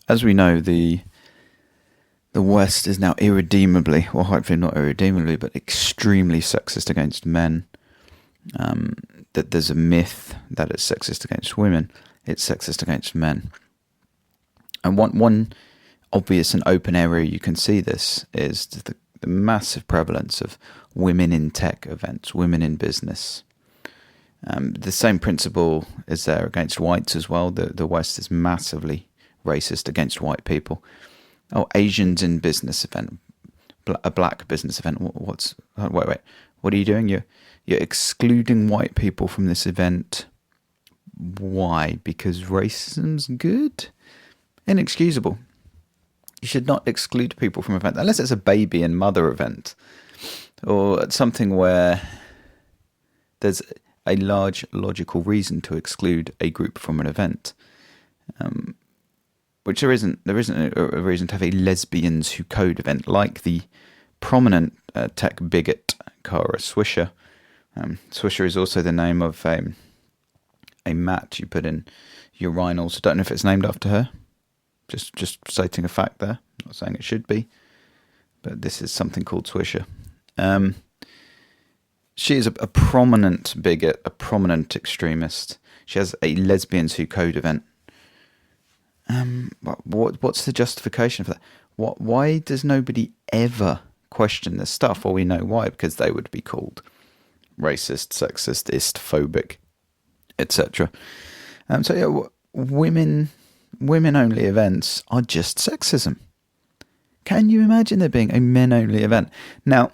as we know, the West is now irredeemably, or hopefully not irredeemably, but extremely sexist against men. That there's a myth that it's sexist against women. It's sexist against men. And one obvious and open area you can see this is the massive prevalence of women in tech events, women in business. The same principle is there against whites as well. The West is massively racist against white people. Oh, Asians in business event, a black business event. Wait, what are you doing? You're excluding white people from this event. Why? Because racism's good? Inexcusable. You should not exclude people from an event unless it's a baby and mother event, or something where there's a large logical reason to exclude a group from an event. Which there isn't a reason to have a lesbians who code event like the prominent tech bigot Kara Swisher. Swisher is also the name of a mat you put in urinals. I don't know if it's named after her. Just stating a fact there. Not saying it should be, but this is something called Swisher. She is a prominent bigot, a prominent extremist. She has a lesbians who code event. What's the justification for that? Why does nobody ever question this stuff? Well, we know why, because they would be called racist, sexist, phobic, etc. So yeah, women-only events are just sexism. Can you imagine there being a men-only event? Now,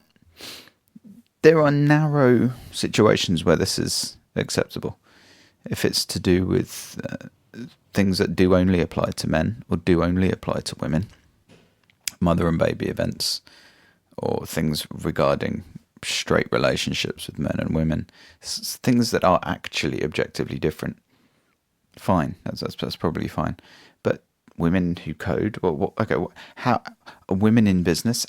there are narrow situations where this is acceptable. If it's to do with things that do only apply to men or do only apply to women, mother and baby events, or things regarding straight relationships with men and women, things that are actually objectively different. Fine, that's probably fine. But women who code, how women in business?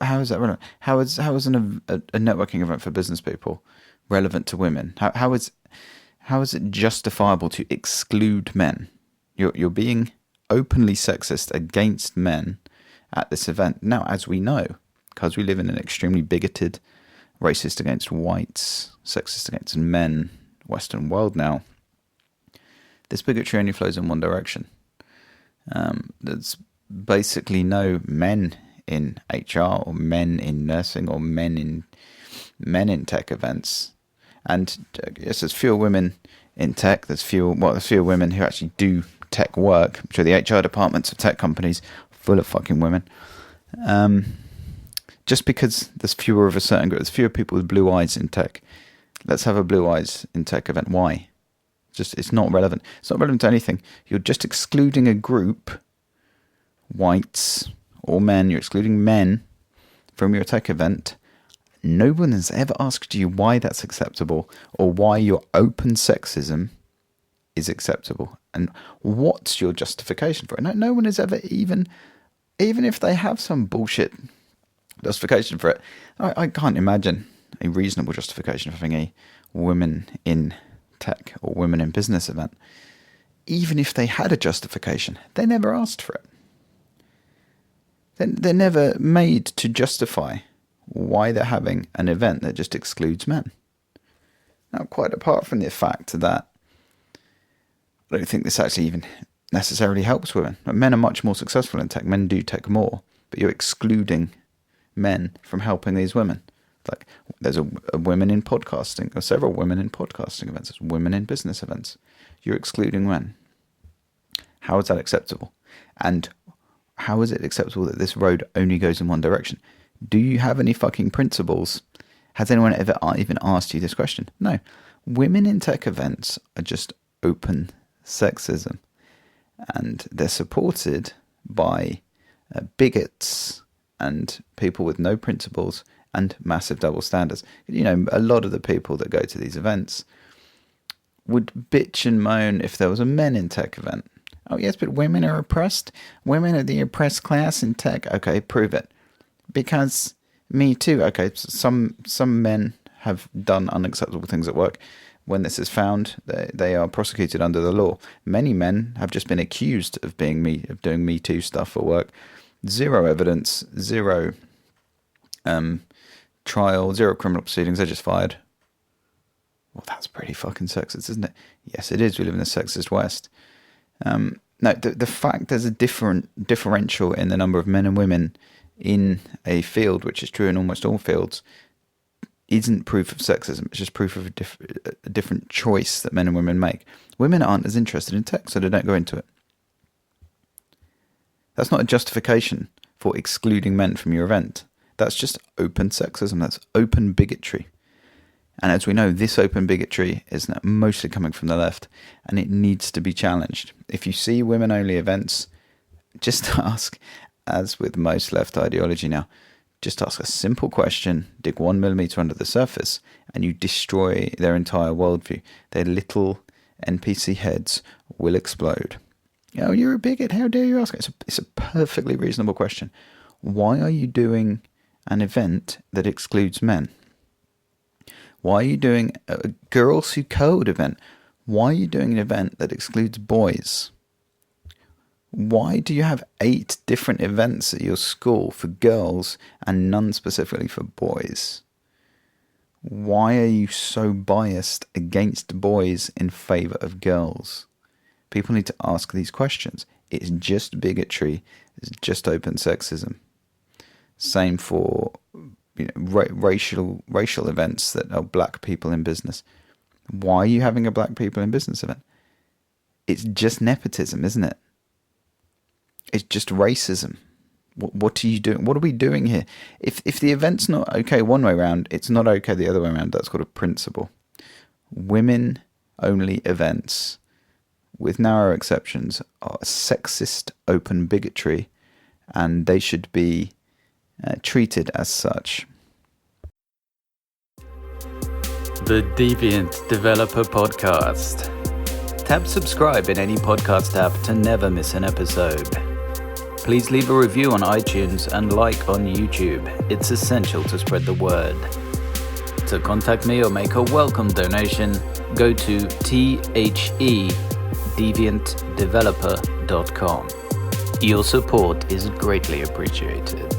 How is that relevant? How is a networking event for business people relevant to women? How is it justifiable to exclude men? You're being openly sexist against men at this event. Now, as we know, because we live in an extremely bigoted, racist against whites, sexist against men, Western world now, this bigotry only flows in one direction. There's basically no men in HR or men in nursing or men in tech events. And yes, there's fewer women in tech. There's fewer women who actually do tech work. I'm sure the HR departments of tech companies are full of fucking women. Just because there's fewer of a certain group, there's fewer people with blue eyes in tech. Let's have a blue eyes in tech event. Why? It's not relevant. It's not relevant to anything. You're just excluding a group, whites or men. You're excluding men from your tech event. No one has ever asked you why that's acceptable or why your open sexism is acceptable. And what's your justification for it? No one has ever even if they have some bullshit justification for it, I can't imagine a reasonable justification for having a women in tech or women in business event. Even if they had a justification, they never asked for it. They're never made to justify why they're having an event that just excludes men. Now, quite apart from the fact that I don't think this actually even necessarily helps women. Men are much more successful in tech. Men do tech more, but you're excluding men from helping these women. Like, there's a women in podcasting, or several women in podcasting events. There's women in business events. You're excluding men. How is that acceptable? And how is it acceptable that this road only goes in one direction? Do you have any fucking principles? Has anyone ever even asked you this question? No. Women in tech events are just open sexism. And they're supported by bigots and people with no principles and massive double standards. You know, a lot of the people that go to these events would bitch and moan if there was a men in tech event. Oh yes, but women are oppressed. Women are the oppressed class in tech. Okay, prove it. Because me too. Okay, some men have done unacceptable things at work. When this is found, they are prosecuted under the law. Many men have just been accused of doing Me Too stuff for work. Zero evidence, zero trial, zero criminal proceedings. They're just fired. Well, that's pretty fucking sexist, isn't it? Yes, it is. We live in a sexist West. No, the fact there's a differential in the number of men and women in a field, which is true in almost all fields, isn't proof of sexism. It's just proof of a different choice that men and women make. Women aren't as interested in tech, so they don't go into it. That's not a justification for excluding men from your event. That's just open sexism. That's open bigotry. And as we know, this open bigotry is mostly coming from the left, and it needs to be challenged. If you see women-only events, just ask, as with most left ideology now, just ask a simple question, dig 1 millimeter under the surface, and you destroy their entire worldview. Their little NPC heads will explode. Oh, you're a bigot. How dare you ask? It's a perfectly reasonable question. Why are you doing an event that excludes men? Why are you doing a Girls Who Code event? Why are you doing an event that excludes boys? Why do you have 8 different events at your school for girls and none specifically for boys? Why are you so biased against boys in favour of girls? People need to ask these questions. It's just bigotry. It's just open sexism. Same for racial events that are black people in business. Why are you having a black people in business event? It's just nepotism, isn't it? It's just racism. What are you doing? What are we doing here? If the event's not okay one way around, it's not okay the other way around. That's called a principle. Women-only events, with narrow exceptions, are sexist open bigotry, and they should be treated as such. The Deviant Developer Podcast. Tap subscribe in any podcast app to never miss an episode. Please leave a review on iTunes and like on YouTube. It's essential to spread the word. To contact me or make a welcome donation, go to thedeviantdeveloper.com. Your support is greatly appreciated.